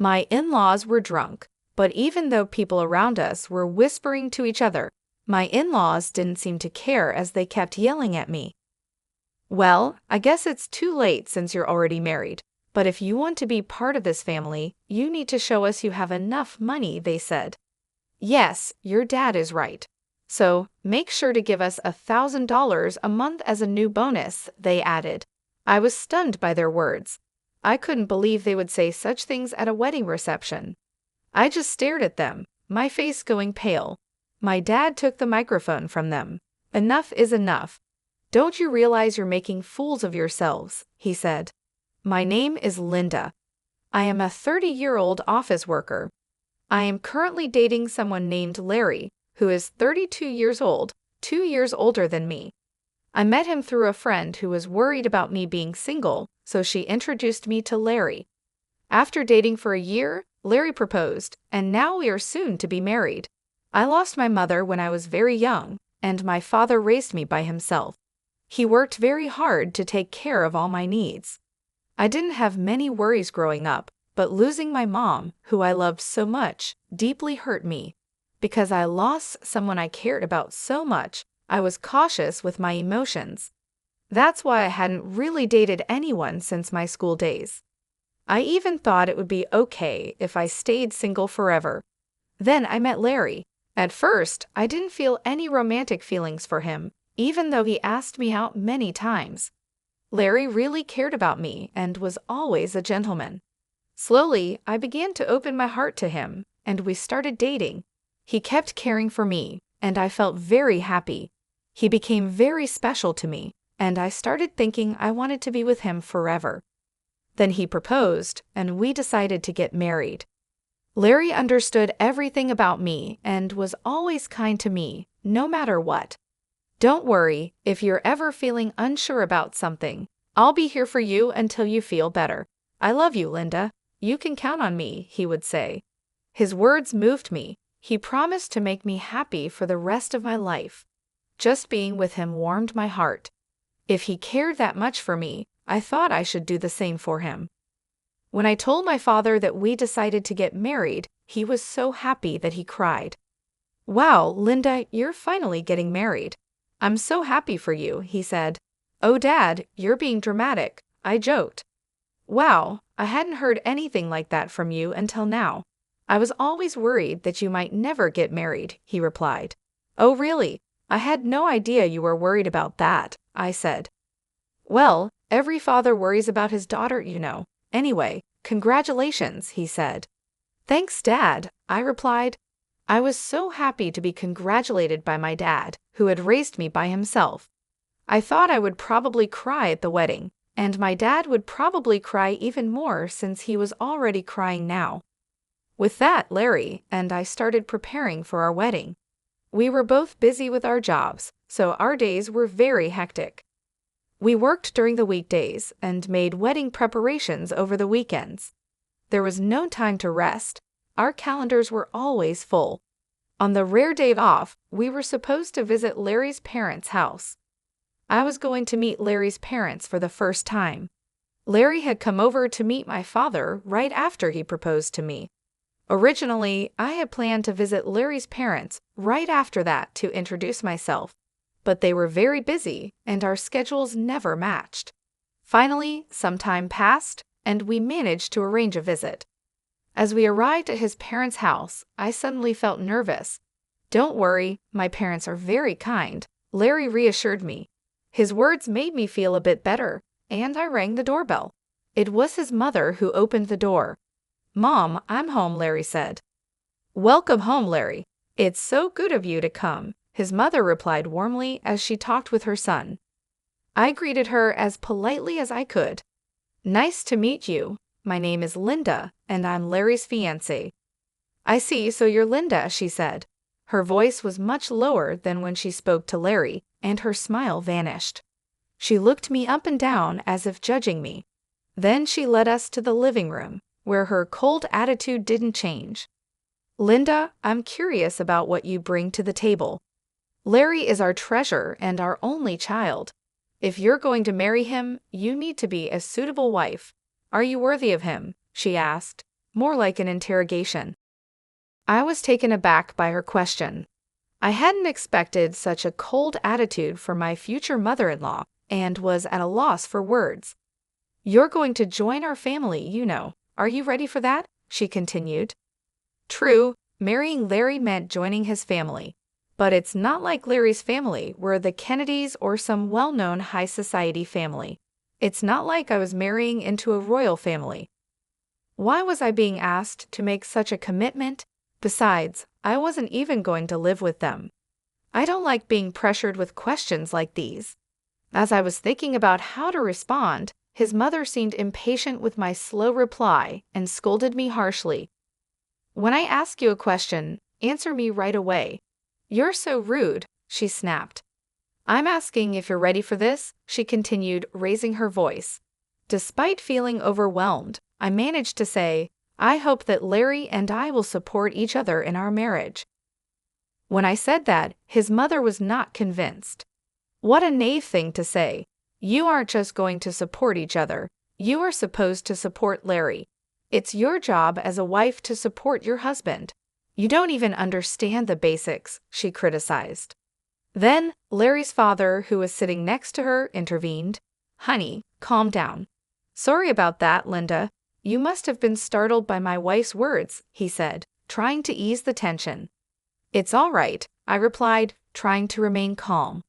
My in-laws were drunk, but even though people around us were whispering to each other, my in-laws didn't seem to care as they kept yelling at me. "Well, I guess it's too late since you're already married, but if you want to be part of this family, you need to show us you have enough money," they said. "Yes, your dad is right. So, make sure to give us $1,000 a month as a new bonus," they added. I was stunned by their words. I couldn't believe they would say such things at a wedding reception. I just stared at them, my face going pale. My dad took the microphone from them. "Enough is enough. Don't you realize you're making fools of yourselves?" he said. "My name is Linda. I am a 30-year-old office worker. I am currently dating someone named Larry, who is 32 years old, 2 years older than me. I met him through a friend who was worried about me being single, so she introduced me to Larry. After dating for a year, Larry proposed, and now we are soon to be married. I lost my mother when I was very young, and my father raised me by himself. He worked very hard to take care of all my needs. I didn't have many worries growing up, but losing my mom, who I loved so much, deeply hurt me. Because I lost someone I cared about so much, I was cautious with my emotions. That's why I hadn't really dated anyone since my school days. I even thought it would be okay if I stayed single forever. Then I met Larry. At first, I didn't feel any romantic feelings for him, even though he asked me out many times. Larry really cared about me and was always a gentleman. Slowly, I began to open my heart to him, and we started dating. He kept caring for me, and I felt very happy. He became very special to me, and I started thinking I wanted to be with him forever. Then he proposed, and we decided to get married. Larry understood everything about me and was always kind to me, no matter what. "Don't worry, if you're ever feeling unsure about something, I'll be here for you until you feel better. I love you, Linda. You can count on me," he would say. His words moved me. He promised to make me happy for the rest of my life. Just being with him warmed my heart. If he cared that much for me, I thought I should do the same for him. When I told my father that we decided to get married, he was so happy that he cried. "Wow, Linda, you're finally getting married. I'm so happy for you," he said. "Oh, Dad, you're being dramatic," I joked. "Wow, I hadn't heard anything like that from you until now. I was always worried that you might never get married," he replied. "Oh, really? I had no idea you were worried about that," I said. "Well, every father worries about his daughter, you know. Anyway, congratulations," he said. "Thanks, Dad," I replied. I was so happy to be congratulated by my dad, who had raised me by himself. I thought I would probably cry at the wedding, and my dad would probably cry even more since he was already crying now. With that, Larry and I started preparing for our wedding. We were both busy with our jobs, so our days were very hectic. We worked during the weekdays and made wedding preparations over the weekends. There was no time to rest. Our calendars were always full. On the rare day off, we were supposed to visit Larry's parents' house. I was going to meet Larry's parents for the first time. Larry had come over to meet my father right after he proposed to me. Originally, I had planned to visit Larry's parents right after that to introduce myself, but they were very busy and our schedules never matched. Finally, some time passed, and we managed to arrange a visit. As we arrived at his parents' house, I suddenly felt nervous. "Don't worry, my parents are very kind," Larry reassured me. His words made me feel a bit better, and I rang the doorbell. It was his mother who opened the door. "Mom, I'm home," Larry said. "Welcome home, Larry. It's so good of you to come," his mother replied warmly as she talked with her son. I greeted her as politely as I could. "Nice to meet you. My name is Linda, and I'm Larry's fiancée." "I see, so you're Linda," she said. Her voice was much lower than when she spoke to Larry, and her smile vanished. She looked me up and down as if judging me. Then she led us to the living room, where her cold attitude didn't change. "Linda, I'm curious about what you bring to the table. Larry is our treasure and our only child. If you're going to marry him, you need to be a suitable wife. Are you worthy of him?" she asked. more like an interrogation. I was taken aback by her question. I hadn't expected such a cold attitude from my future mother-in-law and was at a loss for words. "You're going to join our family, you know. Are you ready for that?" she continued. True, marrying Larry meant joining his family. But it's not like Larry's family were the Kennedys or some well-known high society family. It's not like I was marrying into a royal family. Why was I being asked to make such a commitment? Besides, I wasn't even going to live with them. I don't like being pressured with questions like these. As I was thinking about how to respond, his mother seemed impatient with my slow reply and scolded me harshly. "When I ask you a question, answer me right away. You're so rude," she snapped. "I'm asking if you're ready for this," she continued, raising her voice. Despite feeling overwhelmed, I managed to say, "I hope that Larry and I will support each other in our marriage." When I said that, his mother was not convinced. What a naive thing to say. You aren't just going to support each other. You are supposed to support Larry. It's your job as a wife to support your husband. You don't even understand the basics, she criticized. Then, Larry's father, who was sitting next to her, intervened. "Honey, calm down. Sorry about that, Linda. You must have been startled by my wife's words," he said, trying to ease the tension. "It's all right," I replied, trying to remain calm.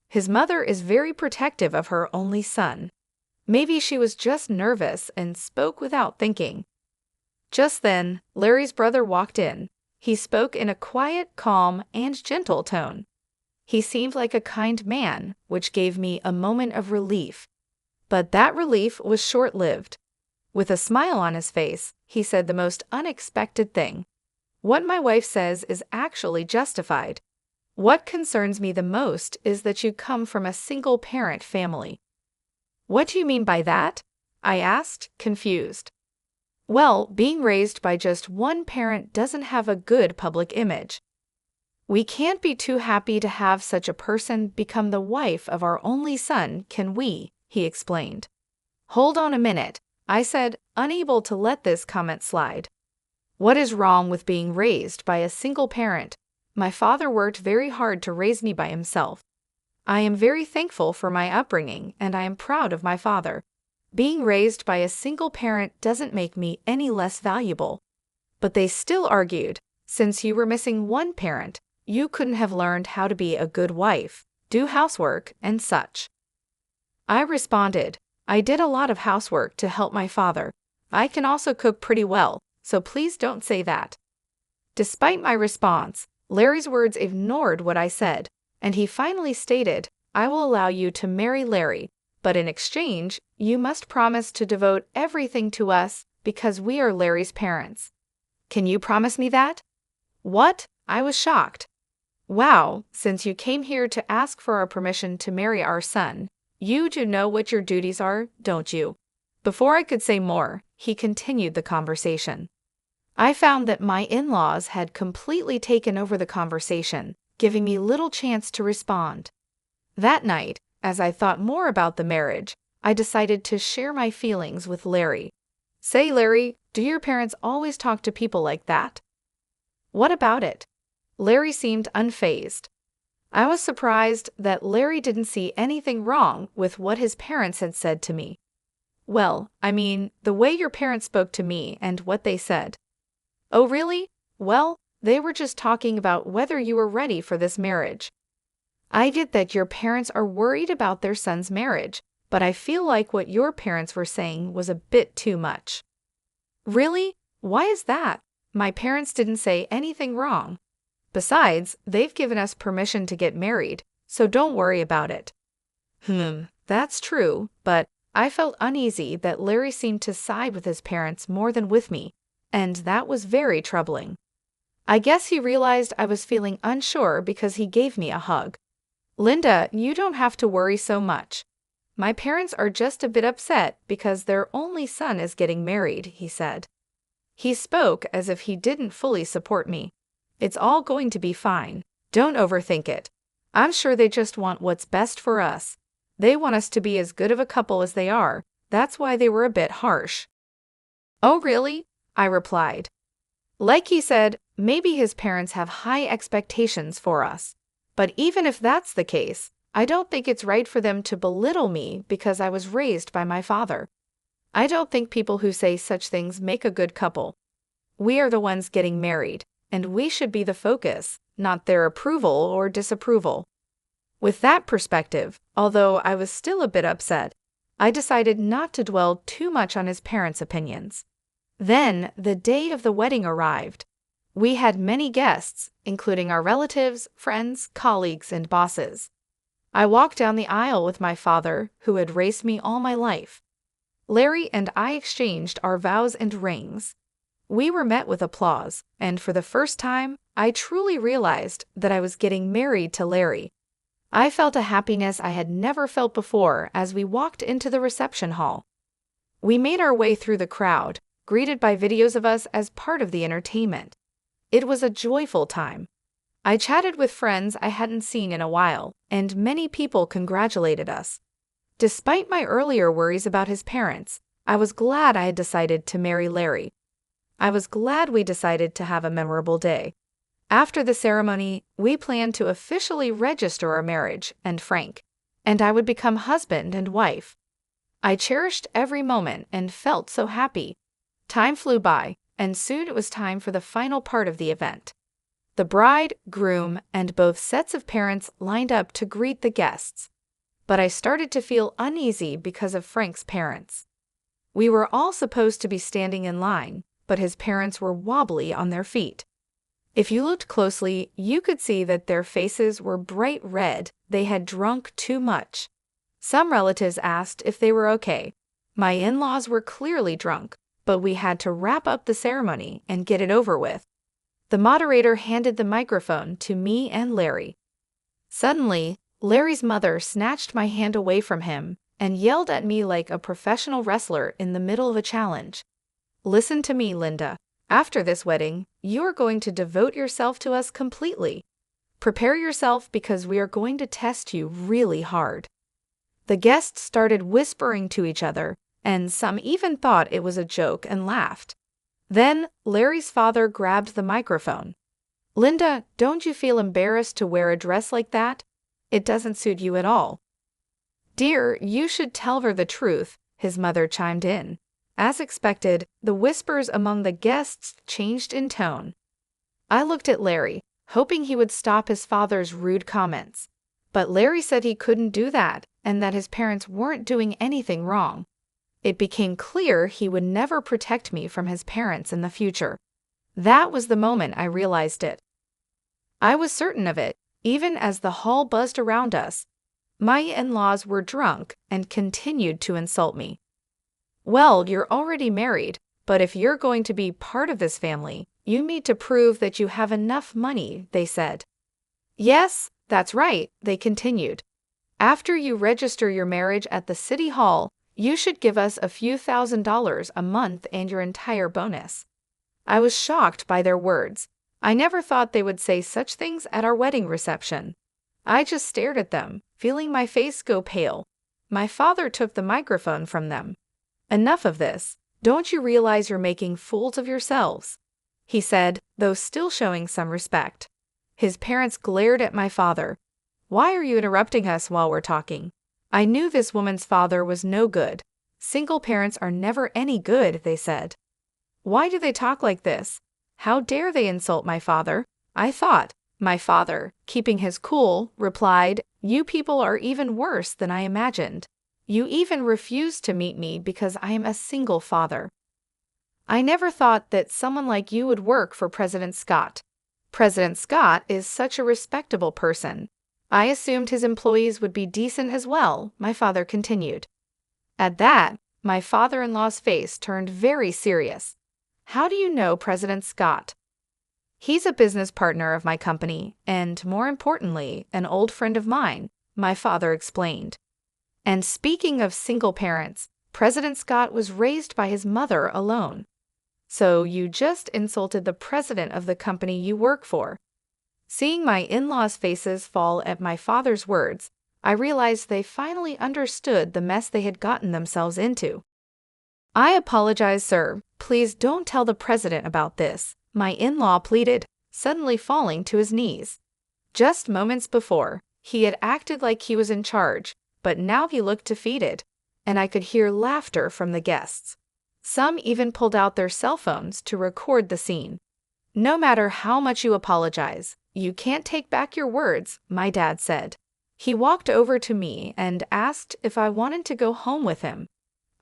His mother is very protective of her only son. Maybe she was just nervous and spoke without thinking. Just then, Larry's brother walked in. He spoke in a quiet, calm, and gentle tone. He seemed like a kind man, which gave me a moment of relief. But that relief was short-lived. With a smile on his face, he said the most unexpected thing. "What my wife says is actually justified. What concerns me the most is that you come from a single-parent family." "What do you mean by that?" I asked, confused. "Well, being raised by just one parent doesn't have a good public image. We can't be too happy to have such a person become the wife of our only son, can we?" he explained. "Hold on a minute," I said, unable to let this comment slide. "What is wrong with being raised by a single parent? My father worked very hard to raise me by himself. I am very thankful for my upbringing, and I am proud of my father. Being raised by a single parent doesn't make me any less valuable." But they still argued, since you were missing one parent, you couldn't have learned how to be a good wife, do housework, and such. I responded, "I did a lot of housework to help my father. I can also cook pretty well, so please don't say that." Despite my response, Larry's words ignored what I said, and he finally stated, "I will allow you to marry Larry, but in exchange, you must promise to devote everything to us because we are Larry's parents. Can you promise me that?" "What?" I was shocked. "Wow, since you came here to ask for our permission to marry our son, you do know what your duties are, don't you?" Before I could say more, he continued the conversation. I found that my in-laws had completely taken over the conversation, giving me little chance to respond. That night, as I thought more about the marriage, I decided to share my feelings with Larry. "Say, Larry, do your parents always talk to people like that?" "What about it?" Larry seemed unfazed. I was surprised that Larry didn't see anything wrong with what his parents had said to me. "Well, I mean, the way your parents spoke to me and what they said." "Oh, really? Well, they were just talking about whether you were ready for this marriage." "I get that your parents are worried about their son's marriage, but I feel like what your parents were saying was a bit too much." "Really? Why is that? My parents didn't say anything wrong. Besides, they've given us permission to get married, so don't worry about it." That's true, but I felt uneasy that Larry seemed to side with his parents more than with me, and that was very troubling. I guess he realized I was feeling unsure because he gave me a hug. "Linda, you don't have to worry so much. My parents are just a bit upset because their only son is getting married," he said. He spoke as if he didn't fully support me. "It's all going to be fine. Don't overthink it. I'm sure they just want what's best for us. They want us to be as good of a couple as they are. That's why they were a bit harsh." "Oh, really? I replied. Like he said, maybe his parents have high expectations for us. But even if that's the case, I don't think it's right for them to belittle me because I was raised by my father. I don't think people who say such things make a good couple. We are the ones getting married, and we should be the focus, not their approval or disapproval. With that perspective, although I was still a bit upset, I decided not to dwell too much on his parents' opinions. Then, the day of the wedding arrived. We had many guests, including our relatives, friends, colleagues, and bosses. I walked down the aisle with my father, who had raised me all my life. Larry and I exchanged our vows and rings. We were met with applause, and for the first time, I truly realized that I was getting married to Larry. I felt a happiness I had never felt before as we walked into the reception hall. We made our way through the crowd, greeted by videos of us as part of the entertainment. It was a joyful time. I chatted with friends I hadn't seen in a while, and many people congratulated us. Despite my earlier worries about his parents, I was glad I had decided to marry Larry. I was glad we decided to have a memorable day. After the ceremony, we planned to officially register our marriage, and I would become husband and wife. I cherished every moment and felt so happy. Time flew by, and soon it was time for the final part of the event. The bride, groom, and both sets of parents lined up to greet the guests. But I started to feel uneasy because of Frank's parents. We were all supposed to be standing in line, but his parents were wobbly on their feet. If you looked closely, you could see that their faces were bright red. They had drunk too much. Some relatives asked if they were okay. My in-laws were clearly drunk, but we had to wrap up the ceremony and get it over with. The moderator handed the microphone to me and Larry. Suddenly, Larry's mother snatched my hand away from him and yelled at me like a professional wrestler in the middle of a challenge. Listen to me, Linda. After this wedding, you are going to devote yourself to us completely. Prepare yourself because we are going to test you really hard. The guests started whispering to each other, and some even thought it was a joke and laughed. Then, Larry's father grabbed the microphone. Linda, don't you feel embarrassed to wear a dress like that? It doesn't suit you at all. Dear, you should tell her the truth, his mother chimed in. As expected, the whispers among the guests changed in tone. I looked at Larry, hoping he would stop his father's rude comments. But Larry said he couldn't do that, and that his parents weren't doing anything wrong. It became clear he would never protect me from his parents in the future. That was the moment I realized it. I was certain of it, even as the hall buzzed around us. My in-laws were drunk and continued to insult me. Well, you're already married, but if you're going to be part of this family, you need to prove that you have enough money, they said. Yes, that's right, they continued. After you register your marriage at the city hall, you should give us a few $1,000s a month and your entire bonus. I was shocked by their words. I never thought they would say such things at our wedding reception. I just stared at them, feeling my face go pale. My father took the microphone from them. Enough of this. Don't you realize you're making fools of yourselves? He said, though still showing some respect. His parents glared at my father. Why are you interrupting us while we're talking? I knew this woman's father was no good. Single parents are never any good, they said. Why do they talk like this? How dare they insult my father? I thought. My father, keeping his cool, replied, You people are even worse than I imagined. You even refuse to meet me because I am a single father. I never thought that someone like you would work for President Scott. President Scott is such a respectable person. I assumed his employees would be decent as well, my father continued. At that, my father-in-law's face turned very serious. How do you know President Scott? He's a business partner of my company, and more importantly, an old friend of mine, my father explained. And speaking of single parents, President Scott was raised by his mother alone. So you just insulted the president of the company you work for. Seeing my in-laws' faces fall at my father's words, I realized they finally understood the mess they had gotten themselves into. I apologize, sir. Please don't tell the president about this, my in-law pleaded, suddenly falling to his knees. Just moments before, he had acted like he was in charge, but now he looked defeated, and I could hear laughter from the guests. Some even pulled out their cell phones to record the scene. No matter how much you apologize, you can't take back your words, my dad said. He walked over to me and asked if I wanted to go home with him.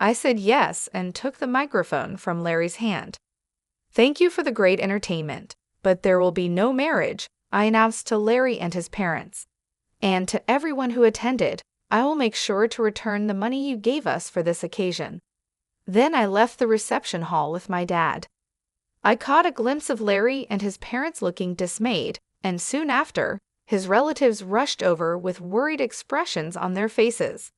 I said yes and took the microphone from Larry's hand. Thank you for the great entertainment, but there will be no marriage, I announced to Larry and his parents. And to everyone who attended, I will make sure to return the money you gave us for this occasion. Then I left the reception hall with my dad. I caught a glimpse of Larry and his parents looking dismayed, and soon after, his relatives rushed over with worried expressions on their faces.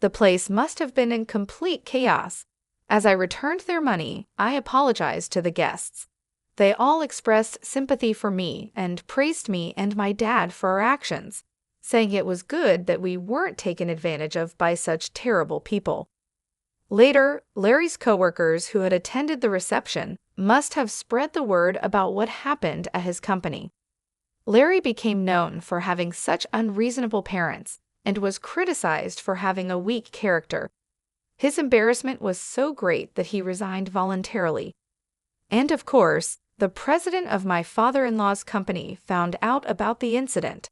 The place must have been in complete chaos. As I returned their money, I apologized to the guests. They all expressed sympathy for me and praised me and my dad for our actions, saying it was good that we weren't taken advantage of by such terrible people. Later, Larry's coworkers who had attended the reception must have spread the word about what happened at his company. Larry became known for having such unreasonable parents and was criticized for having a weak character. His embarrassment was so great that he resigned voluntarily. And of course, the president of my father-in-law's company found out about the incident.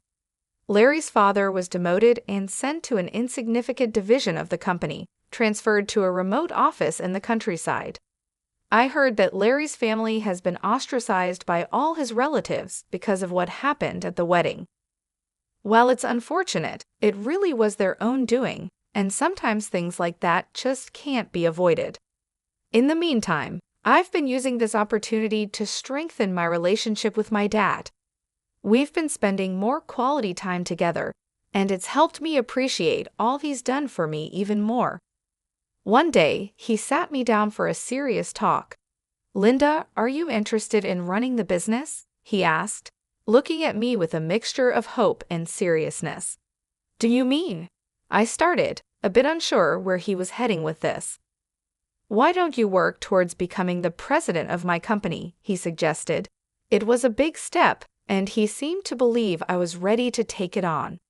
Larry's father was demoted and sent to an insignificant division of the company, transferred to a remote office in the countryside. I heard that Larry's family has been ostracized by all his relatives because of what happened at the wedding. While it's unfortunate, it really was their own doing, and sometimes things like that just can't be avoided. In the meantime, I've been using this opportunity to strengthen my relationship with my dad. We've been spending more quality time together, and it's helped me appreciate all he's done for me even more. One day, he sat me down for a serious talk. "Linda, are you interested in running the business?" he asked, looking at me with a mixture of hope and seriousness. "Do you mean?" I started, a bit unsure where he was heading with this. "Why don't you work towards becoming the president of my company?" he suggested. It was a big step, and he seemed to believe I was ready to take it on.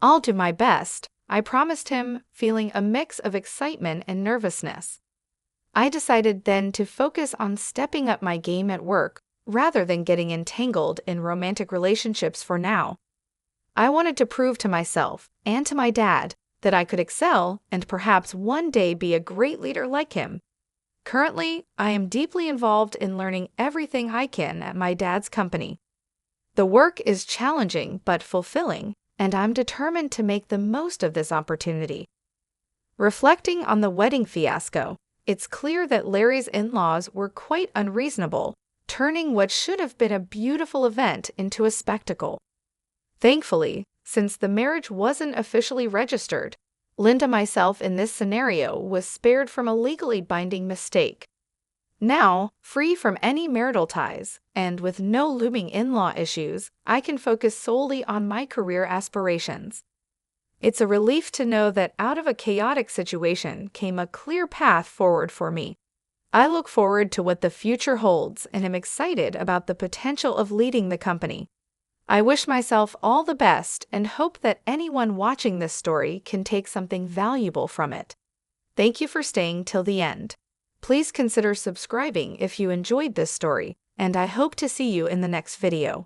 "I'll do my best," I promised him, feeling a mix of excitement and nervousness. I decided then to focus on stepping up my game at work rather than getting entangled in romantic relationships for now. I wanted to prove to myself and to my dad that I could excel and perhaps one day be a great leader like him. Currently, I am deeply involved in learning everything I can at my dad's company. The work is challenging but fulfilling, and I'm determined to make the most of this opportunity. Reflecting on the wedding fiasco, it's clear that Larry's in-laws were quite unreasonable, turning what should have been a beautiful event into a spectacle. Thankfully, since the marriage wasn't officially registered, Linda myself in this scenario was spared from a legally binding mistake. Now, free from any marital ties, and with no looming in-law issues, I can focus solely on my career aspirations. It's a relief to know that out of a chaotic situation came a clear path forward for me. I look forward to what the future holds and am excited about the potential of leading the company. I wish myself all the best and hope that anyone watching this story can take something valuable from it. Thank you for staying till the end. Please consider subscribing if you enjoyed this story, and I hope to see you in the next video.